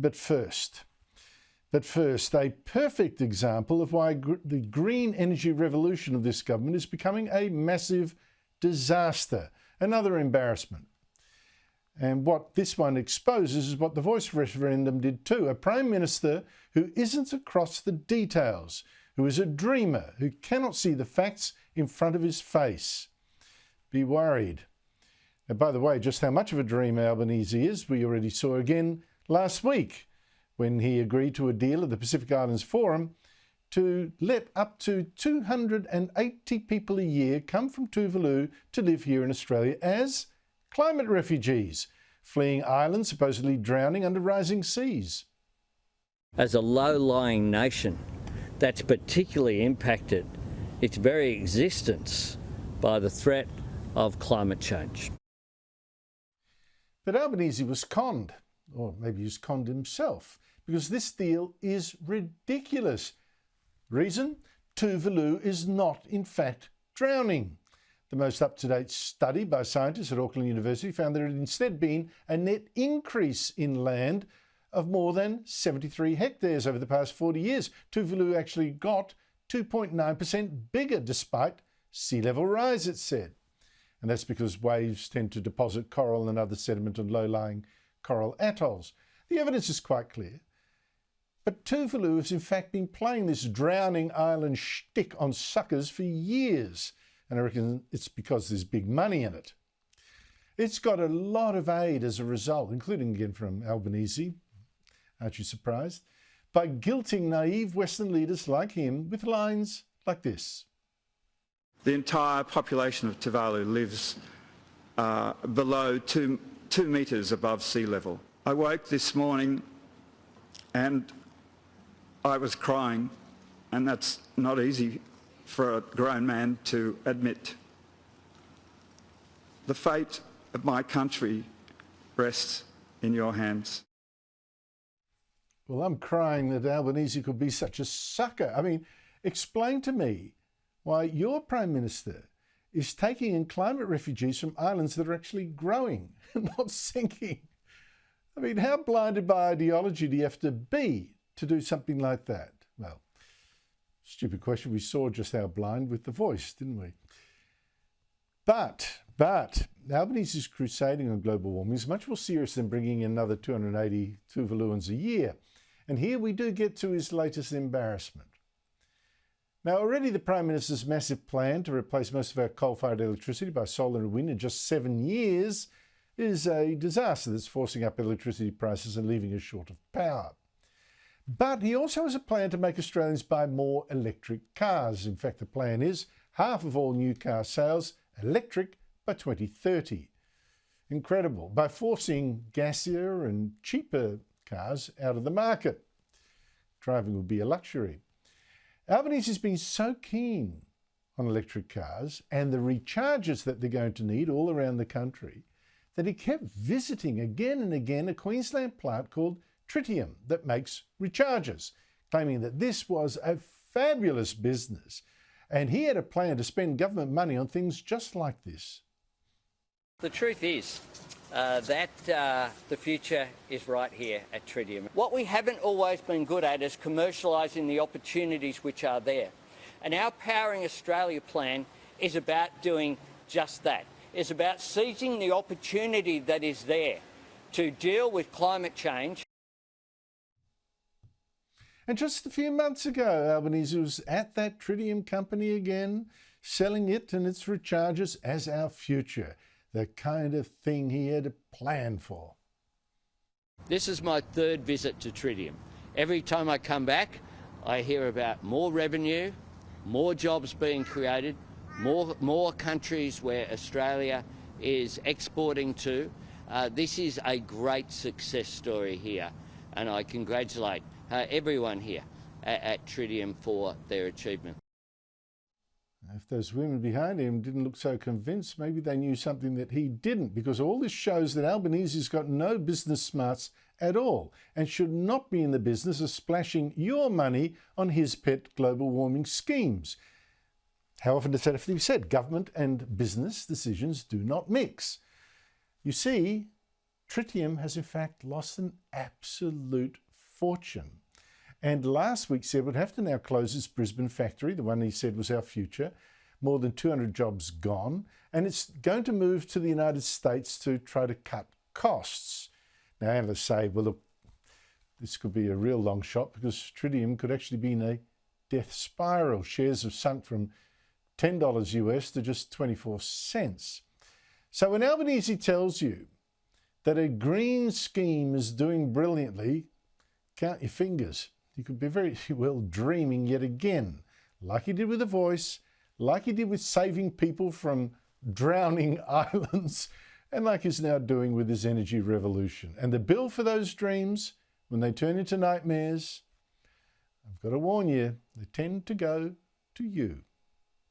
But first, a perfect example of why the green energy revolution of this government is becoming a massive disaster, another embarrassment. And what this one exposes is what the Voice referendum did too. A Prime Minister who isn't across the details, who is a dreamer, who cannot see the facts in front of his face. Be worried. And by the way, just how much of a dreamer Albanese is, we already saw again last week when he agreed to a deal at the Pacific Islands Forum to let up to 280 people a year come from Tuvalu to live here in Australia as climate refugees, fleeing islands supposedly drowning under rising seas. As a low-lying nation that's particularly impacted its very existence by the threat of climate change. But Albanese was conned, or maybe he's conned himself, because this deal is ridiculous. Reason? Tuvalu is not, in fact, drowning. The most up-to-date study by scientists at Auckland University found there had instead been a net increase in land of more than 73 hectares over the past 40 years. Tuvalu actually got 2.9% bigger despite sea level rise, it said. And that's because waves tend to deposit coral and other sediment on low-lying coral atolls. The evidence is quite clear. But Tuvalu has in fact been playing this drowning island shtick on suckers for years. And I reckon it's because there's big money in it. It's got a lot of aid as a result, including again from Albanese, aren't you surprised, by guilting naive Western leaders like him with lines like this. The entire population of Tuvalu lives below 2 metres above sea level. I woke this morning and I was crying, and that's not easy for a grown man to admit. The fate of my country rests in your hands. Well, I'm crying that Albanese could be such a sucker. I mean, explain to me why your Prime Minister is taking in climate refugees from islands that are actually growing, not sinking. I mean, how blinded by ideology do you have to be to do something like that? Well, stupid question. We saw just how blind with the Voice, didn't we? But Albanese's crusading on global warming is much more serious than bringing in another 280 Tuvaluans a year. And here we do get to his latest embarrassment. Now, already the Prime Minister's massive plan to replace most of our coal-fired electricity by solar and wind in just 7 years is a disaster that's forcing up electricity prices and leaving us short of power. But he also has a plan to make Australians buy more electric cars. In fact, the plan is half of all new car sales electric by 2030. Incredible. By forcing gassier and cheaper cars out of the market. Driving will be a luxury. Albanese has been so keen on electric cars and the recharges that they're going to need all around the country that he kept visiting again and again a Queensland plant called Tritium that makes recharges, claiming that this was a fabulous business and he had a plan to spend government money on things just like this. The truth is that the future is right here at Tritium. What we haven't always been good at is commercialising the opportunities which are there. And our Powering Australia plan is about doing just that. It's about seizing the opportunity that is there to deal with climate change. And just a few months ago, Albanese was at that Tritium company again, selling it and its recharges as our future, the kind of thing he had a plan for. This is my third visit to Tritium. Every time I come back, I hear about more revenue, more jobs being created, more countries where Australia is exporting to. This is a great success story here, and I congratulate everyone here at Tritium for their achievement. If those women behind him didn't look so convinced, maybe they knew something that he didn't, because all this shows that Albanese's got no business smarts at all and should not be in the business of splashing your money on his pet global warming schemes. How often does that have to be said? Government and business decisions do not mix. You see, Tritium has in fact lost an absolute fortune. And last week said would have to now close its Brisbane factory, the one he said was our future. More than 200 jobs gone. And it's going to move to the United States to try to cut costs. Now analysts say, well, look, this could be a real long shot because Tritium could actually be in a death spiral. Shares have sunk from $10 US to just 24 cents. So when Albanese tells you that a green scheme is doing brilliantly, count your fingers. You could be very well dreaming yet again, like he did with The Voice, like he did with saving people from drowning islands, and like he's now doing with his energy revolution. And the bill for those dreams, when they turn into nightmares, I've got to warn you, they tend to go to you.